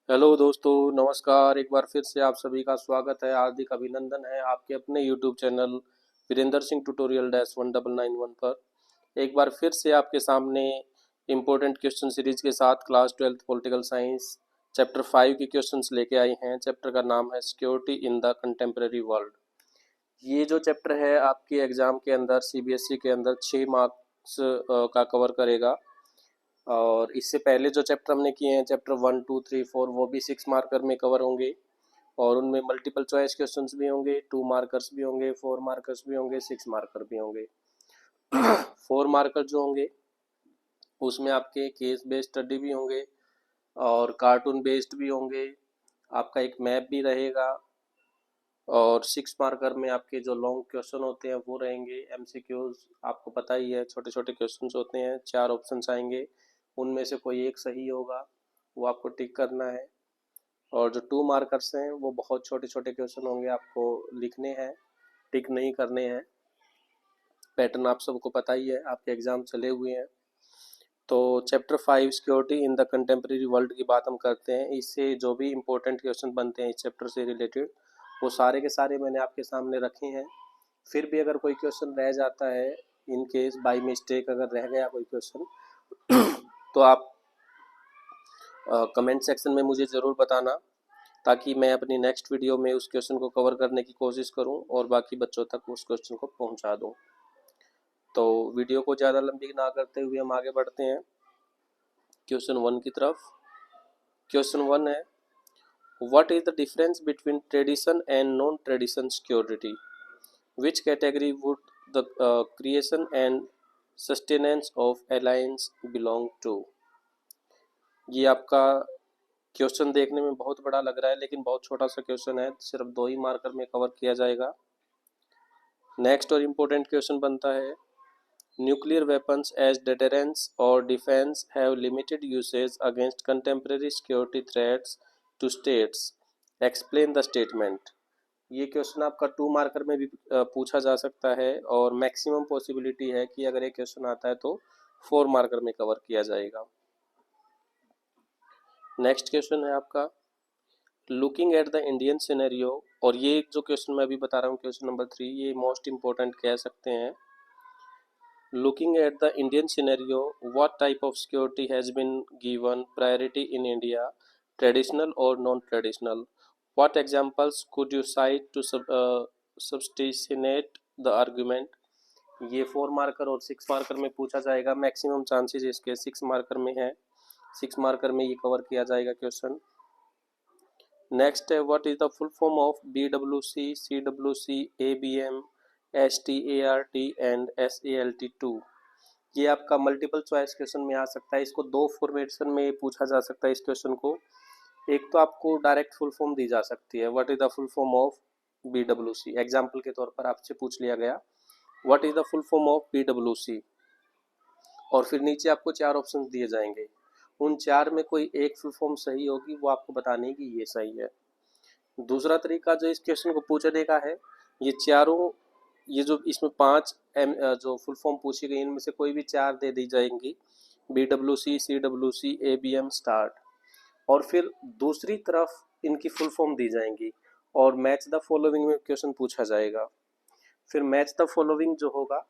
Hello दोस्तों, नमस्कार। एक बार फिर से आप सभी का स्वागत है, हार्दिक अभिनंदन है आपके अपने YouTube channel Virendra Singh tutorial dash 1991 पर। एक बार फिर से आपके सामने इम्पोर्टेंट क्वेश्चन सीरीज के साथ class 12th political science chapter 5 के क्वेश्चंस लेके आई हैं। चैप्टर का नाम है security in the contemporary world. ये जो चैप्टर है आपके एग्जाम के अंदर सीबीएसई के अंदर 6 मार्क्स का कवर करेगा। और इससे पहले जो चैप्टर हमने किए हैं, चैप्टर 1 2 3 4, वो भी 6 मार्कर में कवर होंगे। और उनमें मल्टीपल चॉइस क्वेश्चंस भी होंगे, 2 मार्कर्स भी होंगे, 4 मार्कर्स भी होंगे, 6 मार्कर भी होंगे। 4 मार्कर जो होंगे उसमें आपके केस बेस्ड स्टडी भी होंगे और कार्टून बेस्ड भी होंगे। आपका एक मैप भी रहेगा। और 6 मार्कर में आपके जो लॉन्ग क्वेश्चन होते हैं वो रहेंगे। एमसीक्यूज आपको पता ही है, छोटे छोटे क्वेश्चन होते हैं, 4 ऑप्शंस आएंगे, उनमें से कोई एक सही होगा, वो आपको टिक करना है। और जो 2 मार्कर्स हैं वो बहुत छोटे छोटे क्वेश्चन होंगे, आपको लिखने हैं, टिक नहीं करने हैं। पैटर्न आप सबको पता ही है, आपके एग्जाम चले हुए हैं। तो chapter 5 security in the contemporary world की बात हम करते हैं। इससे जो भी इम्पोर्टेंट क्वेश्चन बनते हैं इस चैप्टर से रिलेटेड, वो सारे के सारे मैंने आपके सामने रखे हैं। फिर भी अगर कोई क्वेश्चन रह जाता है, इन केस बाय मिस्टेक अगर रह गया कोई क्वेश्चन, तो आप कमेंट सेक्शन में मुझे ज़रूर बताना, ताकि मैं अपनी नेक्स्ट वीडियो में उस क्वेश्चन को कवर करने की कोशिश करूं और बाकी बच्चों तक उस क्वेश्चन को पहुंचा दूं। तो वीडियो को ज़्यादा लंबी ना करते हुए हम आगे बढ़ते हैं क्वेश्चन 1 की तरफ। क्वेश्चन 1 है, what is the difference between tradition and non tradition security? Which category would the creation and sustenance of alliance belong to? ये आपका क्वेश्चन देखने में बहुत बड़ा लग रहा है, लेकिन बहुत छोटा सा क्वेश्चन है, सिर्फ 2 ही मार्कर में कवर किया जाएगा। नेक्स्ट और इम्पोर्टेंट क्वेश्चन बनता है, न्यूक्लियर वेपन्स एज डेटरेंस और defence have limited usage against contemporary security threats to states, explain the statement. ये क्वेश्चन आपका 2 मार्कर में भी पूछा जा सकता है, और मैक्सिमम पॉसिबिलिटी है कि अगर ये क्वेश्चन आता है तो 4 मार्कर में कवर किया जाएगा। नेक्स्ट क्वेश्चन है आपका, looking at the Indian scenario. और ये जो क्वेश्चन मैं अभी बता रहा हूँ, क्वेश्चन नंबर 3, ये मोस्ट इम्पोर्टेंट कह सकते हैं। Looking at the Indian scenario, what type of security has been given priority in India, traditional और non traditional? What examples could you cite to substantiate the argument? ये 4 marker और 6 marker में पूछा जाएगा। Maximum chances इसके 6 marker में है, 6 marker में ये कवर किया जाएगा क्वेश्चन। नेक्स्ट है, what is the full form of BWC, CWC, ABM, START and SALT2? ये आपका मल्टीपल चॉइस क्वेश्चन में आ सकता है। इसको 2 फॉर्मेशन में पूछा जा सकता है इस क्वेश्चन को। एक तो आपको डायरेक्ट फुल फॉर्म दी जा सकती है, what is the full form of BWC। Example के तौर पर आपसे पूछ लिया गया, what is the full form of BWC, और फिर नीचे आपको 4 ऑप्शन दिए जाएंगे। उन 4 में कोई एक फुल फॉर्म सही होगी, वो आपको बताने की ये सही है। दूसरा तरीका जो इस क्वेश्चन को पूछने का है, ये चारों, ये जो इसमें 5 जो फुल फॉर्म पूछी गई, इनमें से कोई भी 4 दे दी जाएंगी, BWC, CWC, ABM, स्टार्ट, और फिर दूसरी तरफ इनकी फुल फॉर्म दी जाएंगी, और मैच द फॉलोइंग में क्वेश्चन पूछा जाएगा। फिर मैच द फॉलोइंग जो होगा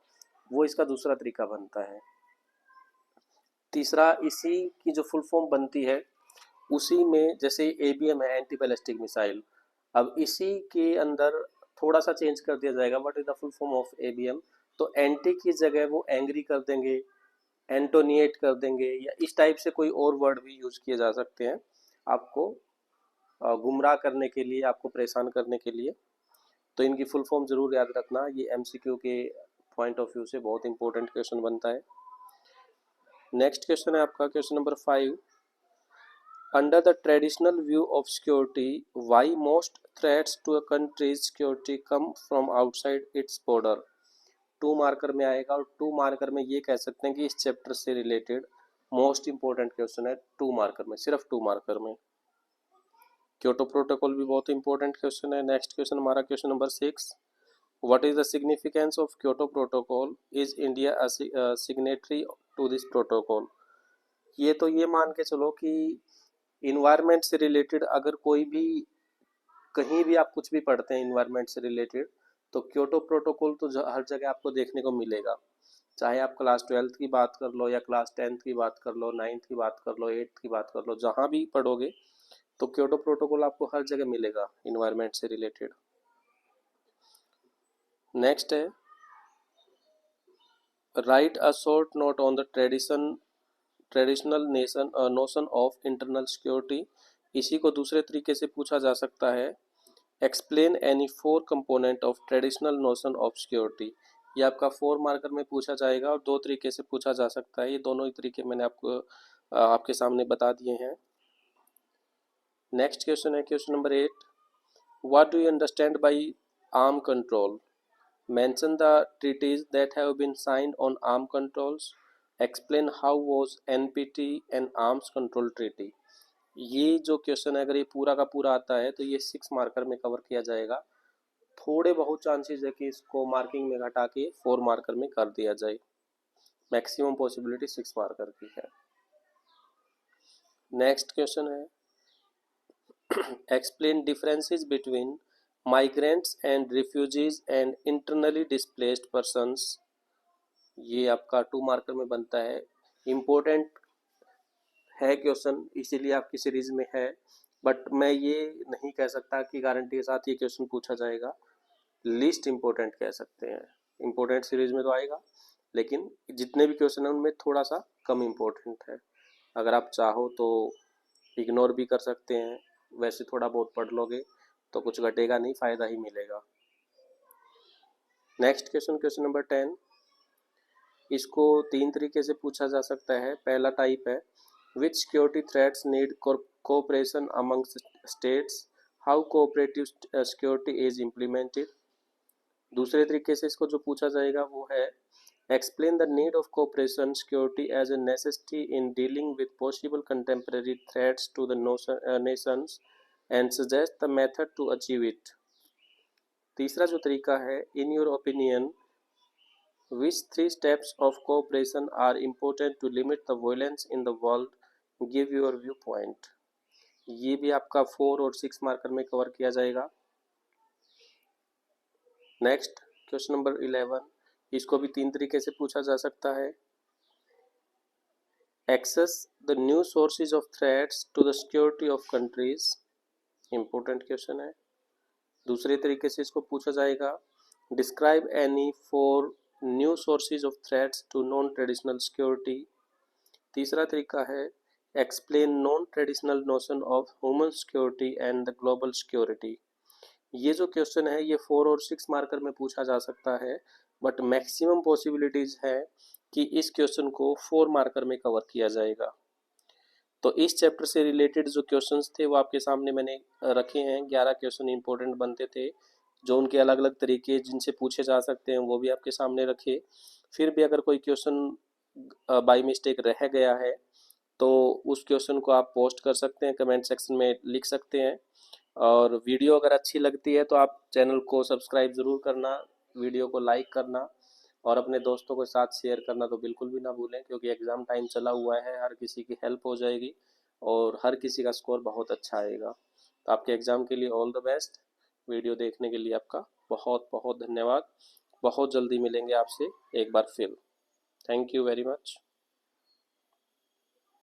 वो इसका दूसरा तरीका बनता है। तीसरा, इसी की जो फुल फॉर्म बनती है उसी में, जैसे ABM है, एंटी बैलिस्टिक मिसाइल, अब इसी के अंदर थोड़ा सा चेंज कर दिया जाएगा, what is the full form of ABM, तो एंटी की जगह वो एंग्री कर देंगे, एंटोनिएट कर देंगे, या इस टाइप से कोई और वर्ड भी यूज किए जा सकते हैं आपको गुमराह करने के लिए, आपको परेशान करने के लिए। तो इनकी फुल फॉर्म जरूर याद रखना, ये MCQ के पॉइंट ऑफ व्यू से बहुत इंपॉर्टेंट क्वेश्चन बनता है। नेक्स्ट क्वेश्चन है आपका question number 5, under the traditional view of security, why most threats to a country's security come from outside its border? 2 marker में आएगा, और 2 मार्कर में ये कह सकते हैं कि इस चैप्टर से रिलेटेड मोस्ट इंपॉर्टेंट क्वेश्चन है 2 मार्कर में, सिर्फ 2 मार्कर में। क्योटो प्रोटोकॉल भी बहुत इंपॉर्टेंट क्वेश्चन है। नेक्स्ट क्वेश्चन हमारा question number 6, what is the significance of Kyoto protocol, is India signatory to this protocol? ये तो ये मान के चलो कि इन्वायरमेंट से रिलेटेड अगर कोई भी, कहीं भी आप कुछ भी पढ़ते हैं इन्वायरमेंट से रिलेटेड, तो क्योटो प्रोटोकॉल तो हर जगह आपको देखने को मिलेगा। चाहे आप क्लास 12th की बात कर लो या क्लास 10th की बात कर लो, 9th की बात कर लो, 8th की बात कर लो, जहाँ भी पढ़ोगे तो क्योटो प्रोटोकॉल आपको हर जगह मिलेगा इन्वायरमेंट से रिलेटेड। नेक्स्ट है right a short note on the traditional notion of internal security. इसी को दूसरे तरीके से पूछा जा सकता है, explain any four component of traditional notion of security. ये आपका 4 मार्कर में पूछा जाएगा और दो तरीके से पूछा जा सकता है। ये दोनों ही तरीके मैंने आपको आपके सामने बता दिए हैं। नेक्स्ट क्वेश्चन है question number 8, what do you understand by arm control. Mention the treaties that have been signed on arm controls. Explain how was NPT and arms control treaty. ये जो क्वेश्चन है अगर ये पूरा का पूरा आता है तो ये 6 मार्कर में कवर किया जाएगा। थोड़े बहुत चांसेस है कि इसको मार्किंग में घटा के 4 मार्कर में कर दिया जाए। मैक्सिमम पॉसिबिलिटी 6 मार्कर की है। नेक्स्ट क्वेश्चन है explain differences between migrants and refugees and internally displaced persons. ये आपका 2 मार्कर में बनता है। इम्पोर्टेंट है क्वेश्चन, इसीलिए आपकी सीरीज में है, बट मैं ये नहीं कह सकता कि गारंटी के साथ ये क्वेश्चन पूछा जाएगा। लीस्ट इम्पोर्टेंट कह सकते हैं। इम्पोर्टेंट सीरीज में तो आएगा, लेकिन जितने भी क्वेश्चन हैं उनमें थोड़ा सा कम इम्पोर्टेंट है। अगर आप चाहो तो इग्नोर भी कर सकते हैं, वैसे थोड़ा बहुत पढ़ लोगे तो कुछ घटेगा नहीं, फ़ायदा ही मिलेगा। नेक्स्ट क्वेश्चन, क्वेश्चन नंबर 10, इसको 3 तरीके से पूछा जा सकता है। पहला टाइप है which security threats need cooperation among states, how cooperative security is implemented. दूसरे तरीके से इसको जो पूछा जाएगा वो है explain the need of cooperation security as a necessity in dealing with possible contemporary threats to the nations and suggest the method to achieve it. तीसरा जो तरीका है in your opinion which 3 steps of cooperation are important to limit the violence in the world, give your viewpoint। ये भी आपका 4 और 6 marker में cover किया जाएगा। नेक्स्ट क्वेश्चन नंबर 11, इसको भी 3 तरीके से पूछा जा सकता है। Assess the new sources of threats to the security of countries, important question है। दूसरे तरीके से इसको पूछा जाएगा describe any 4 new sources of threats to non traditional security. तीसरा तरीका है explain non traditional notion of human security and the global security. ये जो क्वेश्चन है ये 4 और 6 मार्कर में पूछा जा सकता है, बट मैक्सिमम पॉसिबिलिटीज है कि इस क्वेश्चन को 4 मार्कर में कवर किया जाएगा। तो इस चैप्टर से रिलेटेड जो क्वेश्चंस थे वो आपके सामने मैंने रखे हैं। 11 क्वेश्चन इंपॉर्टेंट बनते थे, जो उनके अलग अलग तरीके जिनसे पूछे जा सकते हैं वो भी आपके सामने रखे। फिर भी अगर कोई क्वेश्चन बाय मिस्टेक रह गया है तो उस क्वेश्चन को आप पोस्ट कर सकते हैं, कमेंट सेक्शन में लिख सकते हैं। और वीडियो अगर अच्छी लगती है तो आप चैनल को सब्सक्राइब ज़रूर करना, वीडियो को लाइक करना और अपने दोस्तों के साथ शेयर करना तो बिल्कुल भी ना भूलें, क्योंकि एग्ज़ाम टाइम चला हुआ है, हर किसी की हेल्प हो जाएगी और हर किसी का स्कोर बहुत अच्छा आएगा। तो आपके एग्ज़ाम के लिए ऑल द बेस्ट। वीडियो देखने के लिए आपका बहुत बहुत धन्यवाद। बहुत जल्दी मिलेंगे आपसे एक बार फिर। Thank you very much.